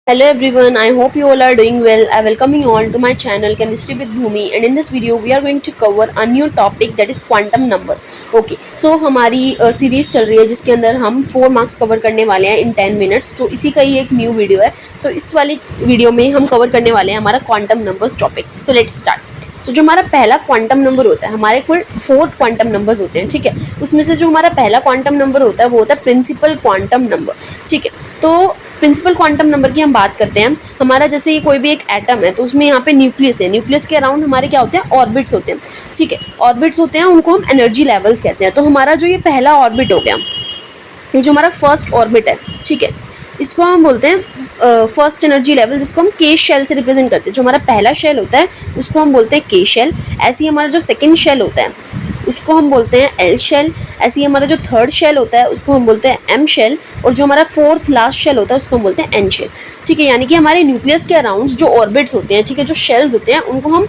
Hello everyone, I hope you all are doing well. I welcome you all to my channel Chemistry with Bhumi, and in this video we are going to cover a new topic that is quantum numbers. Okay, so हमारी series चल रही है जिसके अंदर हम 4 marks cover करने वाले हैं इन 10 मिनट्स. तो इसी का ही एक न्यू वीडियो है. तो इस वाली वीडियो में हम कवर करने वाले हैं हमारा quantum numbers topic. So let's start. So जो हमारा पहला क्वांटम नंबर होता है, हमारे कुल 4 क्वांटम नंबर्स होते हैं, ठीक है. उसमें से जो हमारा पहला क्वांटम नंबर होता है वो होता है प्रिंसिपल क्वांटम नंबर, ठीक है. तो प्रिंसिपल क्वांटम नंबर की हम बात करते हैं. हमारा जैसे ये कोई भी एक एटम है तो उसमें यहाँ पे न्यूक्लियस है. न्यूक्लियस के अराउंड हमारे क्या होते हैं, ऑर्बिट्स होते हैं, ठीक है. ऑर्बिट्स होते हैं, उनको हम एनर्जी लेवल्स कहते हैं. तो हमारा जो ये पहला ऑर्बिट हो गया, ये जो हमारा फर्स्ट ऑर्बिट है, ठीक है, इसको हम बोलते हैं फर्स्ट एनर्जी लेवल, जिसको हम के शेल से रिप्रेजेंट करते हैं. जो हमारा पहला शेल होता है उसको हम बोलते हैं के शेल. ऐसे ही हमारा जो सेकंड शेल होता है उसको हम बोलते हैं एल शेल. ऐसे ही हमारा जो थर्ड शेल होता है उसको हम बोलते हैं एम शेल. और जो हमारा फोर्थ लास्ट शेल होता है उसको हम बोलते हैं एन शेल, ठीक है. यानी कि हमारे न्यूक्लियस के अराउंड जो ऑर्बिट्स होते हैं, ठीक है, जो शेल्स होते हैं, उनको हम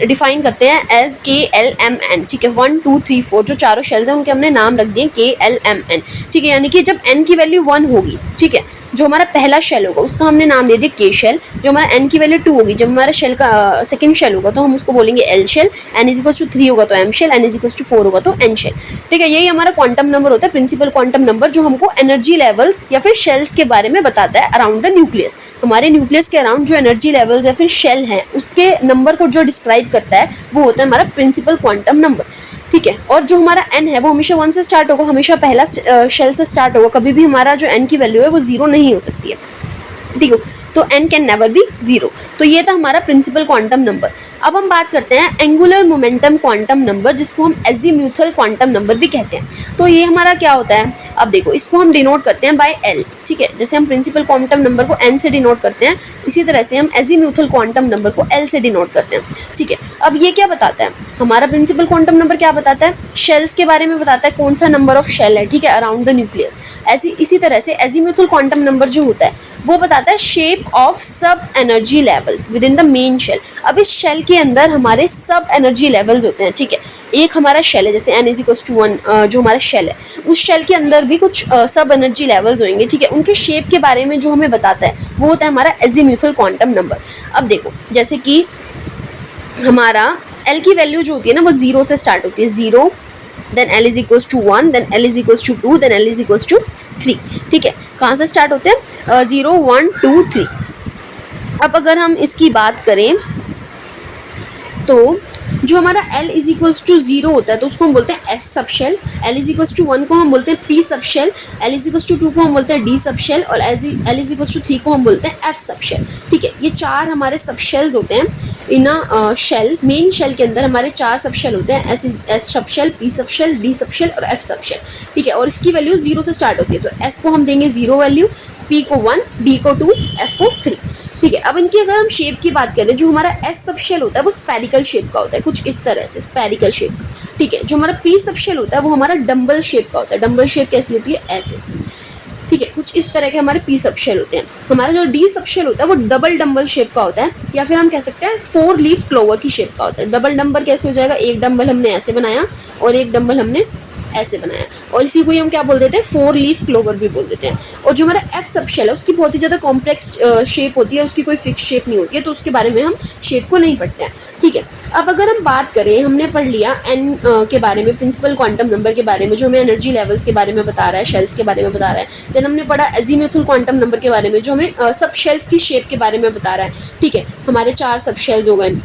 डिफाइन करते हैं एज के एल एम एन, ठीक है. 1 2 3 4 जो चारों शेल्स हैं उनके हमने नाम रख दिए के एल एम एन, ठीक है. यानी कि जब एन की वैल्यू 1 होगी, ठीक है, जो हमारा पहला शेल होगा उसका हमने नाम दे दिया के शेल. जो हमारा एन की वैल्यू 2 होगी, जब हमारा शेल का सेकंड शेल होगा तो हम उसको बोलेंगे L shell. N is equal to 3 होगा तो M shell. N is equal to 4 होगा तो एन शेल, ठीक है. यही हमारा क्वांटम नंबर होता है, प्रिंसिपल क्वांटम नंबर, जो हमको एनर्जी लेवल्स या फिर शेल्स के बारे में बताता है अराउंड द न्यूक्लियस. हमारे न्यूक्लियस के अराउंड जो एनर्जी लेवल्स या फिर शेल हैं उसके नंबर को जो डिस्क्राइब करता है वो होता है हमारा प्रिंसिपल क्वांटम नंबर, ठीक है. और जो हमारा एन है वो हमेशा 1 से स्टार्ट होगा, हमेशा पहला शेल से स्टार्ट होगा. कभी भी हमारा जो एन की वैल्यू है वो 0 नहीं हो सकती है, ठीक है. तो n कैन नेवर बी 0. तो ये था हमारा प्रिंसिपल क्वांटम नंबर. अब हम बात करते हैं एंगुलर मोमेंटम क्वांटम नंबर, जिसको हम एजीम्यूथल क्वांटम नंबर भी कहते हैं. तो ये हमारा क्या होता है, अब देखो, इसको हम डिनोट करते हैं बाय l, ठीक है. जैसे हम प्रिंसिपल क्वांटम नंबर को n से डिनोट करते हैं, इसी तरह से हम एजीम्यूथल क्वांटम नंबर को l से डिनोट करते हैं, ठीक है. अब ये क्या बताता है, हमारा प्रिंसिपल क्वांटम नंबर क्या बताता है, शेल्स के बारे में बताता है, कौन सा नंबर ऑफ शेल है, ठीक है, अराउंड द न्यूक्लियस. इसी तरह से एजीम्यूथल क्वांटम नंबर जो होता है वो बताता है shape of sub energy levels within the main shell. अब इस शेल के अंदर हमारे सब एनर्जी लेवल्स होते हैं, ठीक है. एक हमारा शेल है, जैसे n इज इक्वल टू 1, जो हमारा शेल है, उस शेल के अंदर भी कुछ सब एनर्जी लेवल्स होंगे, ठीक है. उनके शेप के बारे में जो हमें बताता है वो होता है हमारा एजीम्यूथल क्वांटम नंबर. अब देखो, जैसे कि हमारा l की वैल्यू जो होती है ना वो 0 से स्टार्ट होती है. 0, then l is equal to 1, then l is equal to 2, then l is equal to 3, ठीक है. कहाँ से स्टार्ट होते हैं, 0 1 2 3. अब अगर हम इसकी बात करें तो जो हमारा l इज इक्वल्स टू 0 होता है तो उसको हम बोलते हैं s sub shell. l is equals to 1 को हम बोलते हैं p sub shell. l is equals to 2 को हम बोलते हैं d सब शेल. और l इज इक्वल्स टू 3 को हम बोलते हैं f सब शेल, ठीक है. ये 4 हमारे सब शेल्स होते हैं इन शेल. मेन शेल के अंदर हमारे 4 सब शेल होते हैं, s sub shell, p sub shell, d sub shell और f सब शेल, ठीक है. और इसकी वैल्यू 0 से स्टार्ट होती है. तो s को हम देंगे 0 वैल्यू, p को 1, d को 2, f को 3, ठीक है. अब इनकी अगर हम शेप की बात करें, जो हमारा एस सब शेल होता है वो स्पेरिकल शेप का होता है, कुछ इस तरह से स्पेरिकल शेप, ठीक है. जो हमारा पी सब शेल होता है वो हमारा डम्बल शेप का होता है. डम्बल शेप कैसी होती है, ऐसे, ठीक है. कुछ इस तरह के हमारे पी सब शेल होते हैं. हमारा जो डी सब शेल होता है वो डबल डम्बल शेप का होता है, या फिर हम कह सकते हैं 4 लीफ क्लोवर की शेप का होता है. डबल डम्बल कैसे हो जाएगा, एक डम्बल हमने ऐसे बनाया और एक डम्बल हमने ऐसे बनाया, और इसी को ही हम क्या बोल देते हैं, 4 लीफ क्लोवर भी बोल देते हैं. और जो हमारा एफ सब शेल है उसकी बहुत ही ज़्यादा कॉम्प्लेक्स शेप होती है, उसकी कोई फिक्स शेप नहीं होती है, तो उसके बारे में हम शेप को नहीं पढ़ते हैं, ठीक है. अब अगर हम बात करें, हमने पढ़ लिया एन के बारे में, प्रिंसिपल क्वांटम नंबर के बारे में, जो हमें एनर्जी लेवल्स के बारे में बता रहा है, शेल्स के बारे में बता रहा है. देन हमने पढ़ा एजीम्यूथल क्वांटम नंबर के बारे में, जो हमें सब शेल्स की शेप के बारे में बता रहा है, ठीक है. हमारे 4 सब शेल्स हो गए.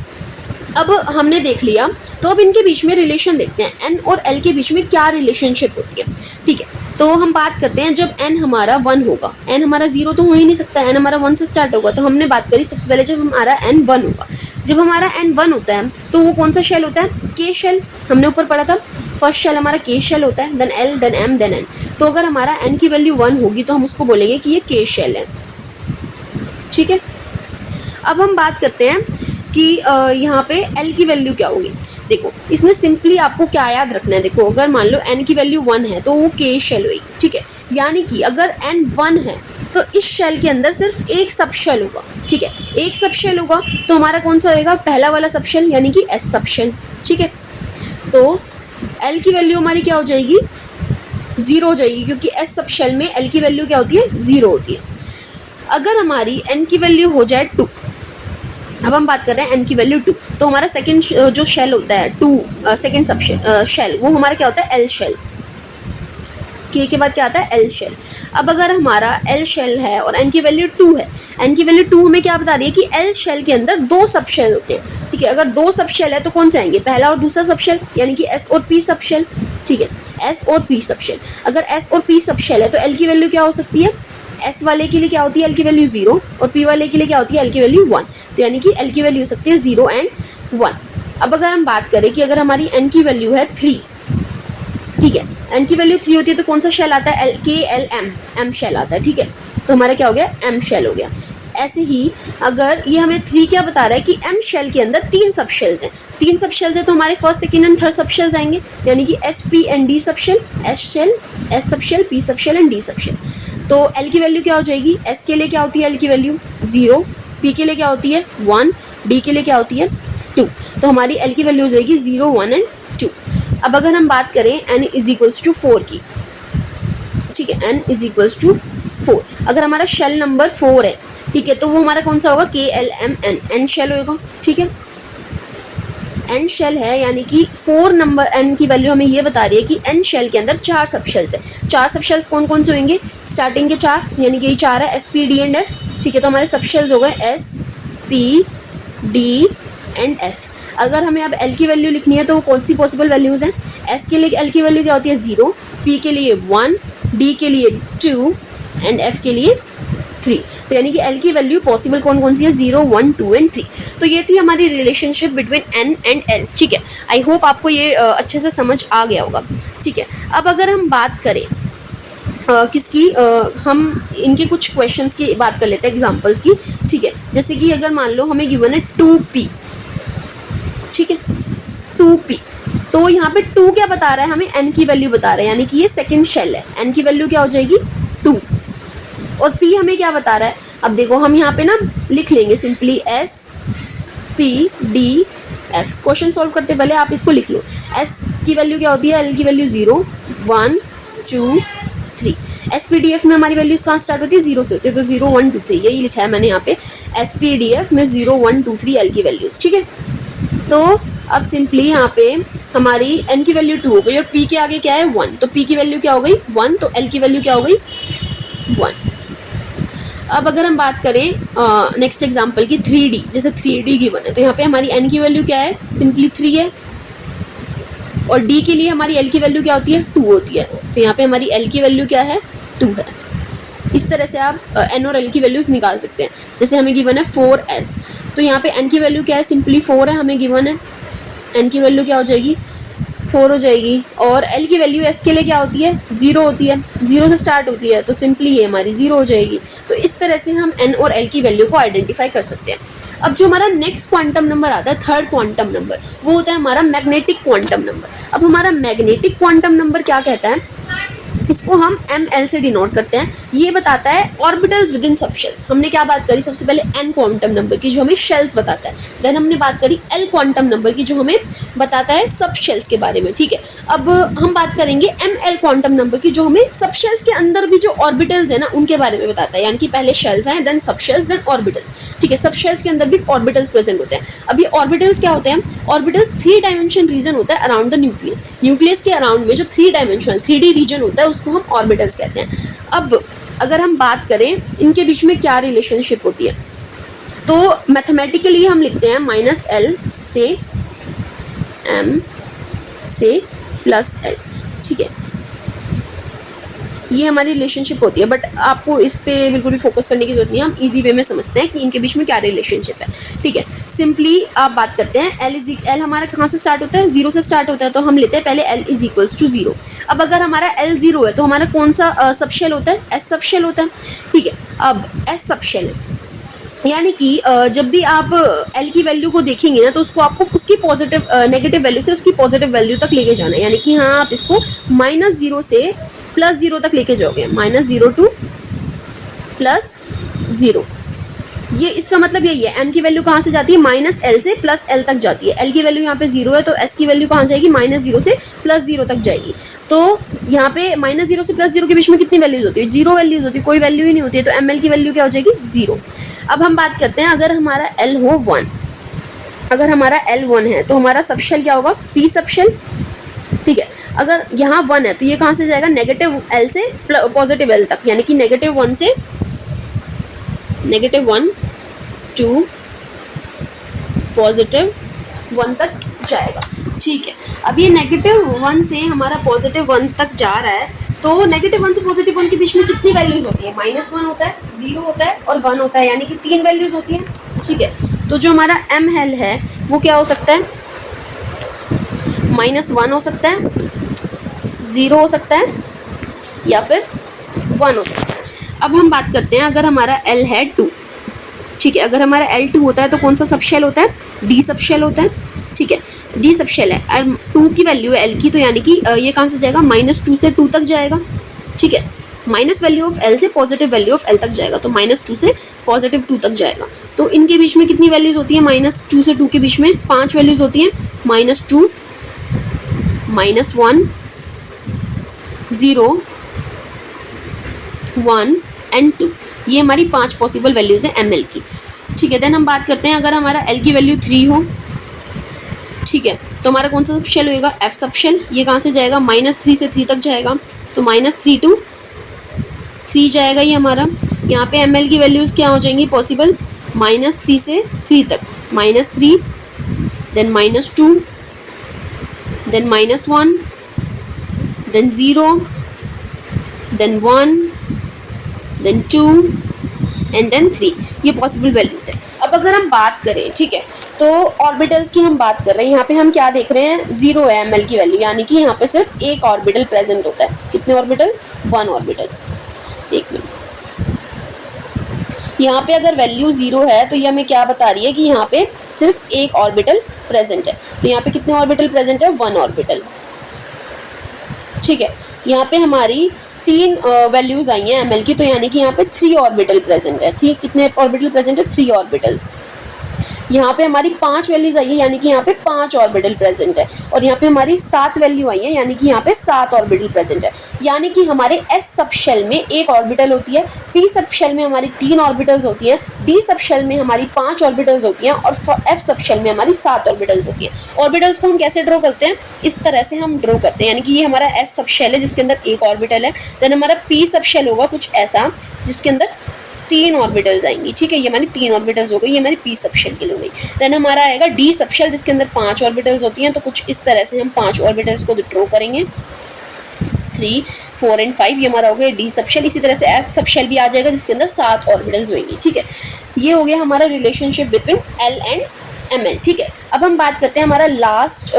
अब हमने देख लिया, तो अब इनके बीच में रिलेशन देखते हैं, n और l के बीच में क्या रिलेशनशिप होती है, ठीक है. तो हम बात करते हैं, जब n हमारा 1 होगा, n हमारा 0 तो हो ही नहीं सकता, n हमारा 1 से स्टार्ट होगा. तो हमने बात करी सबसे पहले जब हमारा n 1 होगा. जब हमारा n 1 होता है तो वो कौन सा शेल होता है, k शेल. हमने ऊपर पढ़ा था, फर्स्ट शेल हमारा k शेल होता है, then l, then m, then n. तो अगर हमारा n की वैल्यू 1 होगी तो हम उसको बोलेंगे कि ये k शेल है, ठीक है. अब हम बात करते हैं कि यहाँ पे l की वैल्यू क्या होगी. देखो, इसमें सिंपली आपको क्या याद रखना है, देखो, अगर मान लो n की वैल्यू 1 है तो वो k शेल होगी, ठीक है. यानी कि अगर n 1 है तो इस शेल के अंदर सिर्फ एक सब शेल होगा, ठीक है. एक सब शेल होगा तो हमारा कौन सा होएगा, पहला वाला सब शेल, यानी कि s सब शेल, ठीक है. तो l की वैल्यू हमारी क्या हो जाएगी, 0 हो जाएगी, क्योंकि s सब शेल में l की वैल्यू क्या होती है, 0 होती है. अगर हमारी n की वैल्यू हो जाए 2, अब हम बात कर रहे हैं n की वैल्यू 2, तो हमारा सेकंड जो शेल होता है 2 सेकंड सब शेल वो हमारा क्या होता है L शेल, के बाद क्या आता है L शेल। अब अगर हमारा L शेल है और n की वैल्यू 2 है, n की वैल्यू 2 हमें क्या बता रही है कि L शेल के अंदर 2 सब शेल होते हैं, ठीक है। अगर 2 सब शेल है तो कौन से आएंगे, पहला और दूसरा सब शेल, यानी कि S और P सब शेल, ठीक है, S और P सब शेल। अगर S और P सब शेल है तो L की वैल्यू क्या हो सकती है, S वाले के लिए क्या होती है L की वैल्यू 0 और P वाले के लिए क्या होती है L की वैल्यू 1, तो यानी कि L की वैल्यू हो सकती है 0 एंड 1। अब अगर हम बात करें कि अगर हमारी n की वैल्यू है 3, ठीक है, n की वैल्यू 3 होती है तो कौन सा शेल आता है KLM, M शेल आता है, ठीक है, तो हमारा क्या हो गया M शेल हो गया। ऐसे ही अगर ये हमें 3 क्या बता रहा है कि M शेल के अंदर 3 सब शेल्स हैं, 3 सब शेल्स हैं तो हमारे first second and third sub shells आएंगे, यानी कि S P and D sub shell, S shell, S sub shell, P sub shell and D sub shell. तो L की वैल्यू क्या हो जाएगी, S के लिए क्या होती है L की वैल्यू 0, P के लिए क्या होती है 1, D के लिए क्या होती है 2, तो हमारी L की वैल्यू हो जाएगी 0, 1 एंड 2। अब अगर हम बात करें n इज इक्वल्स टू 4 की, ठीक है, n इज इक्वल्स टू 4, अगर हमारा शेल नंबर 4 है, ठीक है, तो वो हमारा कौन सा होगा KLMN, n शेल होगा, ठीक है, n शेल है, यानी कि 4 नंबर n की वैल्यू हमें ये बता रही है कि n शेल के अंदर 4 सब शेल्स है। 4 सब शेल्स कौन कौन से होंगे, स्टार्टिंग के 4, यानी कि ये 4 है S P D and F, ठीक है, तो हमारे सब शेल्स हो गए S P D and F। अगर हमें अब L की वैल्यू लिखनी है तो वो कौन सी पॉसिबल वैल्यूज़ हैं, S के लिए L की वैल्यू क्या होती है 0, P के लिए 1, D के लिए 2 एंड F के लिए 3, तो यानी कि L की वैल्यू पॉसिबल कौन कौन सी है 0, 1, 2 एंड 3। तो ये थी हमारी relationship between N and L, ठीक है। आई होप आपको ये अच्छे से समझ आ गया होगा, ठीक है। अब अगर हम बात करें किसकी, हम इनके कुछ क्वेश्चंस की बात कर लेते हैं, एग्जांपल्स की, ठीक है। जैसे कि अगर मान लो हमें गिवन है 2p, ठीक है, 2p, तो यहाँ पे 2 क्या बता रहा है हमें, n की वैल्यू बता रहा है, यानी कि ये सेकंड शेल है, n की वैल्यू क्या हो जाएगी 2, और p हमें क्या बता रहा है, अब देखो हम यहाँ पे ना लिख लेंगे simply S P D F। Question solve करते पहले आप इसको लिख लो, S की वैल्यू क्या होती है, L की value 0, 1, 2, 3। S P D F में हमारी वैल्यूज कहाँ स्टार्ट होती है 0 से होती है, तो 0, 1, 2, 3 यही लिखा है मैंने यहाँ पे, S P D F में 0, 1, 2, 3 L की वैल्यूज, ठीक है। तो अब सिंपली यहाँ पे हमारी n की वैल्यू 2 हो गई और p के आगे क्या है 1, तो p की वैल्यू क्या हो गई 1, तो l की वैल्यू क्या हो गई 1। अब अगर हम बात करें नेक्स्ट एग्जांपल की 3D, जैसे 3D गिवन है, तो यहाँ पे हमारी n की वैल्यू क्या है, सिंपली 3 है, और d के लिए हमारी l की वैल्यू क्या होती है 2 होती है, तो यहाँ पे हमारी l की वैल्यू क्या है 2 है। इस तरह से आप n और l की वैल्यूज निकाल सकते हैं। जैसे हमें गिवन है 4s, तो यहाँ पे n की वैल्यू क्या है, सिंपली 4 है, हमें गिवन है n की वैल्यू क्या हो जाएगी 4 हो जाएगी, और l की वैल्यू s के लिए क्या होती है 0 होती है, 0 से स्टार्ट होती है, तो सिंपली ये हमारी 0 हो जाएगी। तो इस तरह से हम n और l की वैल्यू को आइडेंटिफाई कर सकते हैं। अब जो हमारा नेक्स्ट क्वांटम नंबर आता है, थर्ड क्वांटम नंबर, वो होता है हमारा मैग्नेटिक क्वांटम नंबर। अब हमारा मैग्नेटिक क्वांटम नंबर क्या कहता है, इसको हम ml से डिनोट करते हैं। ये बताता है ऑर्बिटल्स विद इन सब शेल्स। हमने क्या बात करी, सबसे पहले n क्वांटम नंबर की जो हमें शेल्स बताता है, देन हमने बात करी l क्वांटम नंबर की जो हमें बताता है सब शेल्स के बारे में, ठीक है। अब हम बात करेंगे ml क्वांटम नंबर की जो हमें सब शेल्स के अंदर भी जो ऑर्बिटल्स है ना उनके बारे में बताता है, यानी कि पहले शेल्स हैं, देन सब शेल्स, देन ऑर्बिटल्स, ठीक है। सब शेल्स के अंदर भी ऑर्बिटल्स प्रेजेंट होते हैं। अब ये ऑर्बिटल्स क्या होते हैं, ऑर्बिटल्स 3 डायमेंशन रीजन होता है अराउंड द न्यूक्लियस। न्यूक्लियस के अराउंड में जो 3 डायमेंशनल 3D रीजन होता है उसको हम ऑर्बिटल्स कहते हैं। अब अगर हम बात करें इनके बीच में क्या रिलेशनशिप होती है, तो मैथमेटिकली हम लिखते हैं -L से M से +L, ठीक है, ये हमारी रिलेशनशिप होती है। बट आपको इस पे बिल्कुल भी फोकस करने की जरूरत नहीं है, हम इजी वे में समझते हैं कि इनके बीच में क्या रिलेशनशिप है, ठीक है। सिंपली आप बात करते हैं L हमारा कहाँ से स्टार्ट होता है, 0 से स्टार्ट होता है, तो हम लेते हैं पहले L इज इक्वल्स टू 0। अब अगर हमारा L 0 है तो हमारा कौन सा सबशेल होता है, S सबशेल होता है, ठीक है। अब S सबशेल है, यानी कि जब भी आप L की वैल्यू को देखेंगे ना तो उसको आपको उसकी पॉजिटिव नेगेटिव वैल्यू से उसकी पॉजिटिव वैल्यू तक लेके जाना है, यानी कि हाँ आप इसको -0 से +0 तक लेके जाओगे, -0 to +0, ये इसका मतलब यही है, m की वैल्यू कहाँ से जाती है, माइनस एल से प्लस एल तक जाती है। l की वैल्यू यहाँ पे 0 है तो s की वैल्यू कहाँ जाएगी, -0 से +0 तक जाएगी। तो यहाँ पे -0 से +0 के बीच में कितनी वैल्यूज होती है, 0 वैल्यूज होती है, कोई वैल्यू ही नहीं होती है। तो ml की वैल्यू क्या हो जाएगी, 0। अब हम बात करते हैं, अगर हमारा l हो 1, अगर हमारा l 1 है तो हमारा सबशेल क्या होगा, p सबशेल। ठीक है, अगर यहाँ 1 है तो ये कहाँ से जाएगा, नेगेटिव l से पॉजिटिव l तक, यानी कि -1 से -1 टू +1 तक जाएगा। ठीक है, अब ये -1 से हमारा +1 तक जा रहा है, तो -1 से +1 के बीच में कितनी वैल्यूज होती है, -1 होता है, 0 होता है और 1 होता है, यानी कि 3 वैल्यूज होती हैं। ठीक है, तो जो हमारा ml है वो क्या हो सकता है, -1 हो सकता है, 0 हो सकता है या फिर 1 हो सकता है। अब हम बात करते हैं, अगर हमारा l है 2, ठीक है, अगर हमारा L2 होता है तो कौन सा सबशेल होता है, D सबशेल होता है। ठीक है, D सबशेल है और 2 की वैल्यू है L की, तो यानी कि ये कहाँ से जाएगा, -2 से 2 तक जाएगा। ठीक है, माइनस वैल्यू ऑफ L से पॉजिटिव वैल्यू ऑफ L तक जाएगा, तो -2 से +2 तक जाएगा। तो इनके बीच में कितनी वैल्यूज होती है, -2 से 2 के बीच में 5 वैल्यूज होती हैं, -2, -1, 0, 1 एंड 2, ये हमारी 5 पॉसिबल वैल्यूज है ml की। ठीक है, देन हम बात करते हैं, अगर हमारा l की वैल्यू 3 हो, ठीक है, तो हमारा कौन सा सबशेल होएगा, f सबशेल। ये कहाँ से जाएगा, -3 से 3 तक जाएगा, तो -3 to 3 जाएगा ये हमारा। यहाँ पे ml की वैल्यूज क्या हो जाएंगी पॉसिबल, -3 से 3 तक, -3, then -2, then -1, then 0, then 1, then 2 and then 3, ये पॉसिबल वैल्यूज है। अब अगर हम बात करें, ठीक है, तो ऑर्बिटल्स की हम बात कर रहे हैं, यहाँ पे हम क्या देख रहे हैं, 0 है ml की वैल्यू, यानी कि यहाँ पे सिर्फ एक ऑर्बिटल प्रेजेंट होता है। कितने ऑर्बिटल, 1 ऑर्बिटल। एक मिनट, यहाँ पे अगर वैल्यू 0 है तो ये हमें क्या बता रही है कि यहाँ पे सिर्फ एक ऑर्बिटल प्रेजेंट है। तो यहाँ पे कितने ऑर्बिटल प्रेजेंट है, 1 ऑर्बिटल। ठीक है, यहाँ पे हमारी 3 वैल्यूज आई हैं ml की, तो यानी कि यहाँ पे 3 ऑर्बिटल प्रेजेंट है। ठीक, कितने ऑर्बिटल प्रेजेंट है, 3 ऑर्बिटल्स। यहाँ पे हमारी 5 वैल्यूज आई है, यानी कि यहाँ पे 5 ऑर्बिटल प्रेजेंट है। और यहाँ पे हमारी 7 वैल्यू आई है, यानी कि यहाँ पे 7 ऑर्बिटल प्रेजेंट है। यानी कि हमारे s सबशेल में एक ऑर्बिटल होती है, p सबशेल में हमारी 3 ऑर्बिटल्स होती हैं, d सबशेल में हमारी 5 ऑर्बिटल्स होती हैं और f सबशेल में हमारी 7 ऑर्बिटल्स होती हैं। ऑर्बिटल्स को हम कैसे ड्रॉ करते हैं, इस तरह से हम ड्रॉ करते हैं, यानी कि ये हमारा s सबशेल है जिसके अंदर एक ऑर्बिटल है। देन हमारा p सबशेल होगा कुछ ऐसा जिसके अंदर 3 ऑर्बिटल्स आएंगी। ठीक है, ये हमारी 3 ऑर्बिटल्स हो गई, ये हमारी p सबशेल के लिए हो गई। देन हमारा आएगा d सबशेल जिसके अंदर 5 ऑर्बिटल्स होती हैं, तो कुछ इस तरह से हम 5 ऑर्बिटल्स को ड्रॉ करेंगे, 3, 4 एंड 5, ये हमारा हो गया d सबशेल। इसी तरह से f सबशेल भी आ जाएगा जिसके अंदर 7 ऑर्बिटल्स होंगी। ठीक है, ये हो गया हमारा relationship between l and ml। ठीक है, अब हम बात करते हैं हमारा लास्ट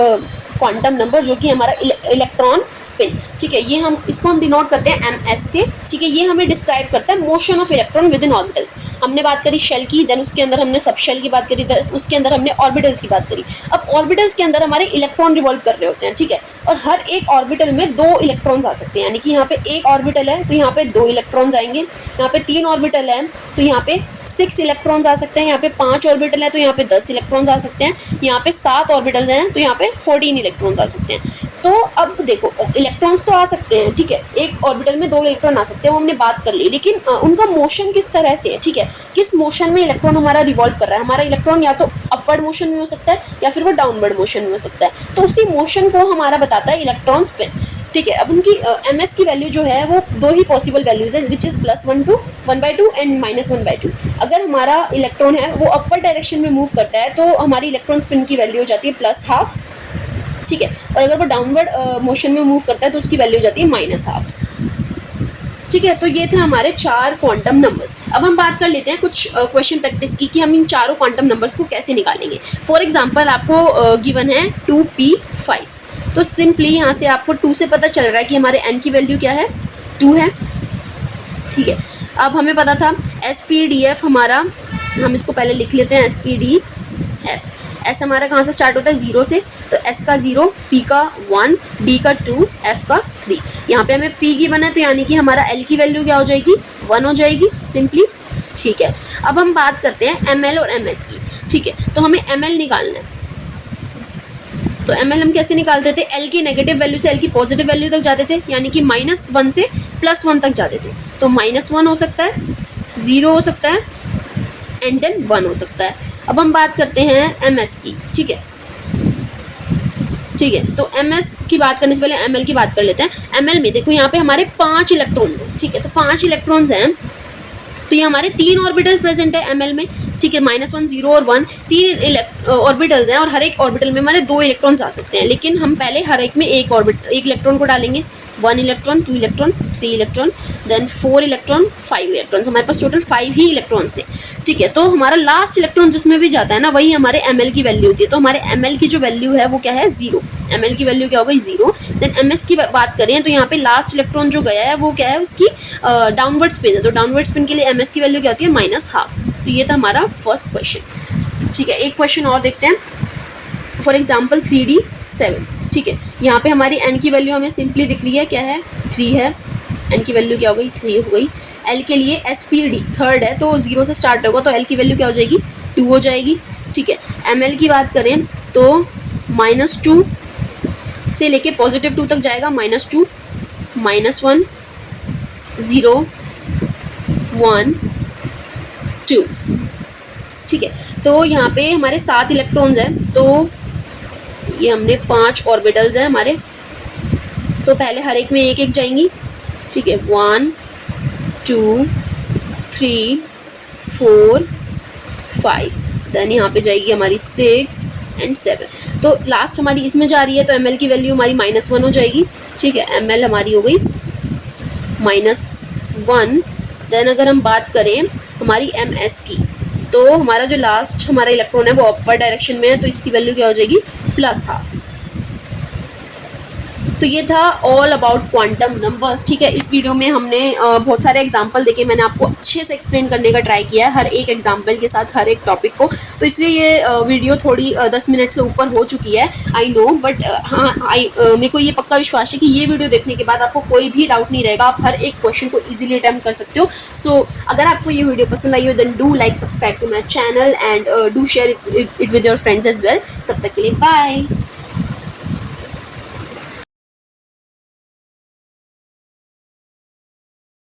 क्वांटम नंबर जो कि हमारा इलेक्ट्रॉन स्पिन। ठीक है, ये हम इसको हम डिनोट करते हैं ms से। ठीक है, ये हमें डिस्क्राइब करता है motion of electron with in orbitals. हमने बात करी शेल की, देन उसके अंदर हमने सबशेल की बात करी, उसके अंदर हमने ऑर्बिटल्स की बात करी। अब ऑर्बिटल्स के अंदर हमारे इलेक्ट्रॉन रिवॉल्व कर रहे होते हैं। ठीक है, और हर एक ऑर्बिटल में 2 इलेक्ट्रॉन्स आ सकते हैं, यानी कि यहाँ पे एक ऑर्बिटल है तो यहाँ पे 2 इलेक्ट्रॉन्स आएंगे, यहाँ पे 3 ऑर्बिटल है तो यहाँ पे 6 इलेक्ट्रॉन्स आ सकते हैं, यहाँ पे 5 ऑर्बिटल है तो यहाँ पे 10 इलेक्ट्रॉन्स आ सकते हैं, यहाँ पे 7 ऑर्बिटल्स हैं तो यहाँ पे 14 इलेक्ट्रॉन्स आ सकते हैं। तो अब देखो, इलेक्ट्रॉन्स तो आ सकते हैं, ठीक है, एक ऑर्बिटल में 2 इलेक्ट्रॉन आ सकते हैं, वो हमने बात कर ली, लेकिन उनका मोशन किस तरह से है। ठीक है, किस मोशन में इलेक्ट्रॉन हमारा रिवॉल्व कर रहा है। हमारा इलेक्ट्रॉन या तो अपवर्ड मोशन में हो सकता है या फिर वो डाउनवर्ड मोशन में हो सकता है, तो उसी मोशन को हमारा बताता है इलेक्ट्रॉन स्पिन। ठीक है, अब उनकी ms की वैल्यू जो है वो 2 ही पॉसिबल वैल्यूज है, विच इज़ +1 to 1/2 एंड -1/2। अगर हमारा इलेक्ट्रॉन है वो अपवर्ड डायरेक्शन में मूव करता है तो हमारी इलेक्ट्रॉन स्पिन की वैल्यू हो जाती है +12। ठीक है, और अगर वो डाउनवर्ड मोशन में मूव करता है तो उसकी वैल्यू हो जाती है -12। ठीक है, तो ये थे हमारे 4 क्वांटम नंबर्स। अब हम बात कर लेते हैं कुछ क्वेश्चन प्रैक्टिस की कि हम इन चारों क्वांटम नंबर्स को कैसे निकालेंगे। फॉर एग्जांपल आपको गिवन है 2p5, तो सिंपली यहाँ से आपको 2 से पता चल रहा है कि हमारे n की वैल्यू क्या है, 2 है। ठीक है, अब हमें पता था SPDF हमारा, हम इसको पहले लिख लेते हैं SPDF। S हमारा कहाँ से स्टार्ट होता है, 0 से, तो S का 0, P का 1, D का 2, F का 3। यहाँ पे हमें P गिवन है तो यानी कि हमारा L की वैल्यू क्या हो जाएगी, 1 हो जाएगी सिंपली। ठीक। ठीक है, अब हम बात करते हैं ml और ms की। ठीक है, तो हमें ml निकालना है। तो ml हम कैसे निकालते थे, l की नेगेटिव वैल्यू से l की पॉजिटिव वैल्यू तक जाते थे, यानी कि -1 से +1 तक जाते थे। तो -1 हो सकता है, 0 हो सकता है एंड देन 1 हो सकता है। अब हम बात करते हैं ms की। ठीक है, ठीक है, तो ms की बात करने से पहले ml की बात कर लेते हैं। ml में देखो यहाँ पे हमारे 5 इलेक्ट्रॉन्स हैं। ठीक है, तो 5 इलेक्ट्रॉन्स हैं, तो ये हमारे 3 ऑर्बिटल्स प्रेजेंट है ml में। ठीक है, -1, 0 और 1 3 ऑर्बिटल्स हैं और हर एक ऑर्बिटल में हमारे 2 इलेक्ट्रॉन्स आ सकते हैं, लेकिन हम पहले हर एक में एक इलेक्ट्रॉन को डालेंगे। 1 electron, 2 electron, 3 electron, then 4 electron, 5 electron. हमारे पास टोटल 5 ही इलेक्ट्रॉन्स थे। ठीक है, तो हमारा लास्ट इलेक्ट्रॉन जिसमें भी जाता है ना, वही हमारे ml की वैल्यू होती है। तो हमारे ml की जो वैल्यू है वो क्या है, 0। ml की वैल्यू क्या हो गई, 0। देन ms की बात करें तो यहाँ पे लास्ट इलेक्ट्रॉन जो गया है वो क्या है, उसकी डाउनवर्ड स्पिन है। तो डाउनवर्ड स्पिन के लिए ms की वैल्यू क्या होती है, -12। तो ये था हमारा फर्स्ट क्वेश्चन। ठीक है, एक क्वेश्चन और देखते हैं। For example 3D7। ठीक है, यहाँ पे हमारी n की वैल्यू हमें सिंपली दिख रही है, क्या है, 3 है। n की वैल्यू क्या हो गई, 3 हो गई। l के लिए SPD थर्ड है, तो 0 से स्टार्ट होगा, तो l की वैल्यू क्या हो जाएगी, 2 हो जाएगी। ठीक है, ml की बात करें तो -2 से लेके +2 तक जाएगा, -2, -1, 0, 1, 2। ठीक है, तो यहाँ पे हमारे 7 इलेक्ट्रॉन्स हैं, तो ये हमने 5 ऑर्बिटल्स हैं हमारे, तो पहले हर एक में एक एक जाएंगी। ठीक है, 1, 2, 3, 4, 5, देन यहाँ पे जाएगी हमारी 6 एंड 7। तो लास्ट हमारी इसमें जा रही है, तो ml की वैल्यू हमारी -1 हो जाएगी। ठीक है, ml हमारी हो गई -1। देन अगर हम बात करें हमारी ms की, तो हमारा जो लास्ट हमारा इलेक्ट्रॉन है वो अपवर्ड डायरेक्शन में है, तो इसकी वैल्यू क्या हो जाएगी, +12। तो ये था ऑल अबाउट क्वांटम नंबर्स। ठीक है, इस वीडियो में हमने बहुत सारे एग्जाम्पल देखे, मैंने आपको अच्छे से एक्सप्लेन करने का ट्राई किया है हर एक एग्जाम्पल के साथ हर एक टॉपिक को, तो इसलिए ये वीडियो थोड़ी 10 मिनट से ऊपर हो चुकी है, आई नो, बट हाँ मेरे को ये पक्का विश्वास है कि ये वीडियो देखने के बाद आपको कोई भी डाउट नहीं रहेगा, आप हर एक क्वेश्चन को ईजिली अटेम्प्ट कर सकते हो। सो अगर आपको ये वीडियो पसंद आई हो then do like, subscribe to my channel and do share it with your friends as well. तब तक के लिए बाय।